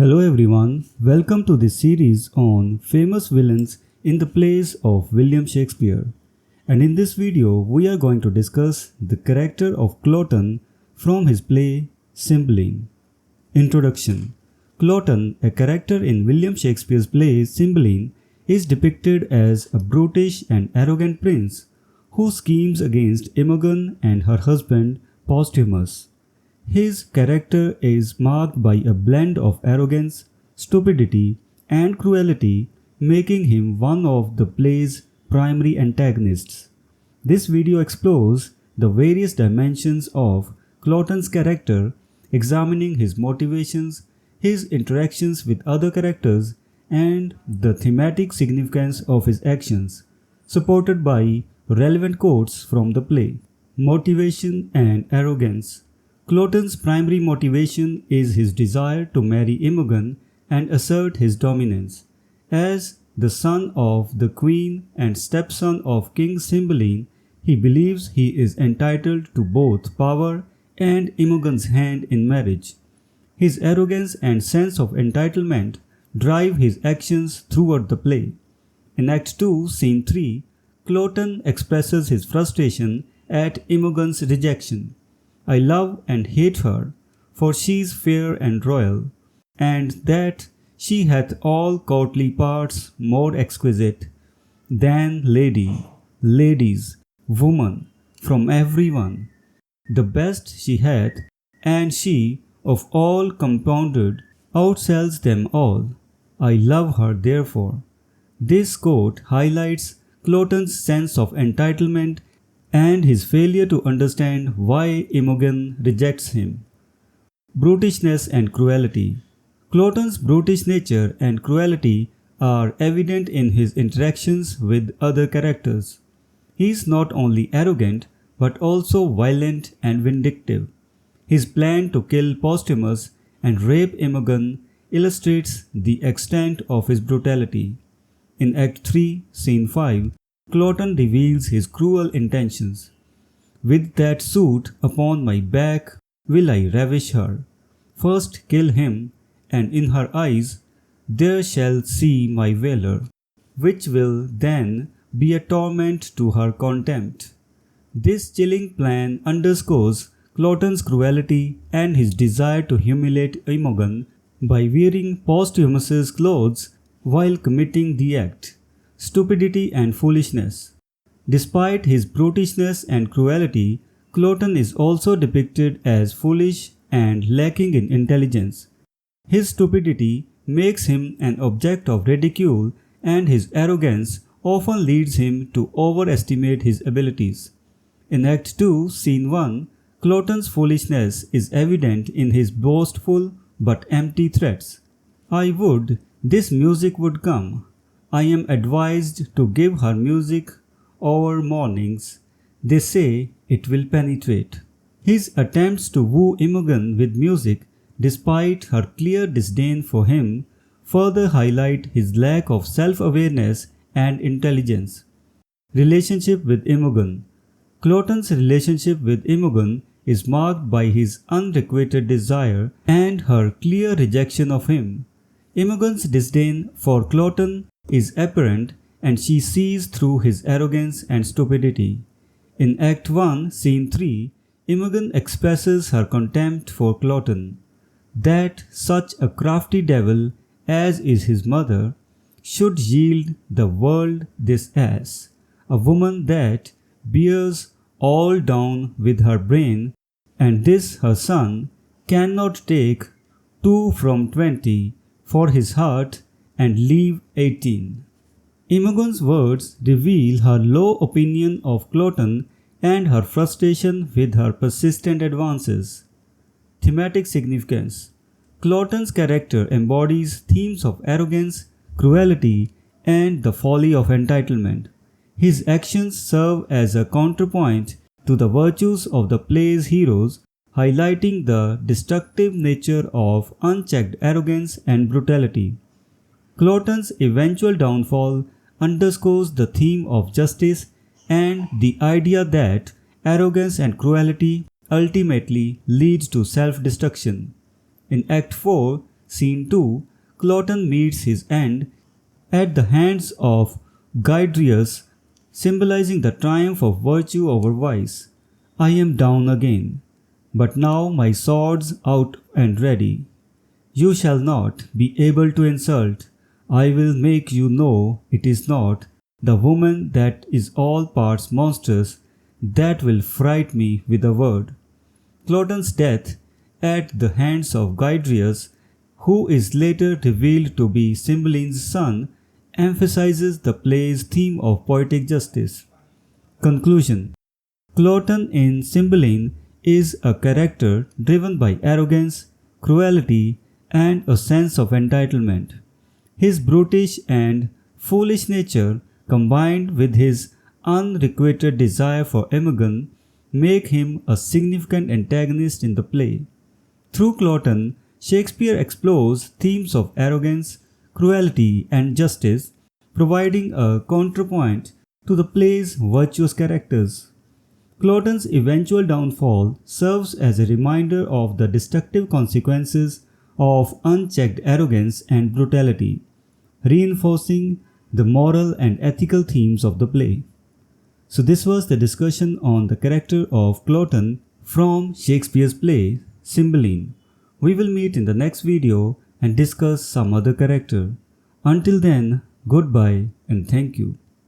Hello everyone, welcome to this series on famous villains in the plays of William Shakespeare. And in this video, we are going to discuss the character of Cloten from his play Cymbeline. Introduction. Cloten, a character in William Shakespeare's play Cymbeline, is depicted as a brutish and arrogant prince who schemes against Imogen and her husband Posthumus. His character is marked by a blend of arrogance, stupidity, and cruelty, making him one of the play's primary antagonists. This video explores the various dimensions of Cloten's character, examining his motivations, his interactions with other characters, and the thematic significance of his actions, supported by relevant quotes from the play. Motivation and arrogance. Cloten's primary motivation is his desire to marry Imogen and assert his dominance. As the son of the queen and stepson of King Cymbeline, he believes he is entitled to both power and Imogen's hand in marriage. His arrogance and sense of entitlement drive his actions throughout the play. In Act 2, Scene 3, Cloten expresses his frustration at Imogen's rejection. I love and hate her, for she is fair and royal, and that she hath all courtly parts more exquisite than ladies, woman, from every one. The best she hath, and she, of all compounded, outsells them all. I love her therefore. This quote highlights Cloten's sense of entitlement and his failure to understand why Imogen rejects him. Brutishness and cruelty. Cloten's brutish nature and cruelty are evident in his interactions with other characters. He is not only arrogant but also violent and vindictive. His plan to kill Posthumus and rape Imogen illustrates the extent of his brutality. In Act 3, Scene 5, Cloten reveals his cruel intentions. With that suit upon my back will I ravish her. First kill him, and in her eyes there shall see my valour, which will then be a torment to her contempt. This chilling plan underscores Cloten's cruelty and his desire to humiliate Imogen by wearing Posthumus's clothes while committing the act. Stupidity and foolishness. Despite his brutishness and cruelty, Cloten is also depicted as foolish and lacking in intelligence. His stupidity makes him an object of ridicule, and his arrogance often leads him to overestimate his abilities. In Act 2, Scene 1, Cloten's foolishness is evident in his boastful but empty threats. I would this music would come. I am advised to give her music over mornings. They say it will penetrate. His attempts to woo Imogen with music, despite her clear disdain for him, further highlight his lack of self-awareness and intelligence. Relationship with Imogen. Cloten's relationship with Imogen is marked by his unrequited desire and her clear rejection of him. Imogen's disdain for Cloten is apparent, and she sees through his arrogance and stupidity. In Act 1, Scene 3, Imogen expresses her contempt for Cloten, that such a crafty devil as is his mother should yield the world this ass, a woman that bears all down with her brain, and this her son cannot take 2 from 20 for his heart and leave 18. Imogen's words reveal her low opinion of Cloten and her frustration with her persistent advances. Thematic significance. Cloten's character embodies themes of arrogance, cruelty, and the folly of entitlement. His actions serve as a counterpoint to the virtues of the play's heroes, highlighting the destructive nature of unchecked arrogance and brutality. Cloten's eventual downfall underscores the theme of justice and the idea that arrogance and cruelty ultimately leads to self-destruction. In Act 4, Scene 2, Cloten meets his end at the hands of Guiderius, symbolizing the triumph of virtue over vice. I am down again, but now my sword's out and ready. You shall not be able to insult. I will make you know it is not the woman that is all parts monstrous that will fright me with a word. Cloten's death at the hands of Guiderius, who is later revealed to be Cymbeline's son, emphasizes the play's theme of poetic justice. Conclusion: Cloten in Cymbeline is a character driven by arrogance, cruelty, and a sense of entitlement. His brutish and foolish nature, combined with his unrequited desire for Imogen, make him a significant antagonist in the play. Through Cloten, Shakespeare explores themes of arrogance, cruelty, and justice, providing a counterpoint to the play's virtuous characters. Cloten's eventual downfall serves as a reminder of the destructive consequences of unchecked arrogance and brutality, reinforcing the moral and ethical themes of the play. So this was the discussion on the character of Cloten from Shakespeare's play Cymbeline. We will meet in the next video and discuss some other character. Until then, goodbye and thank you.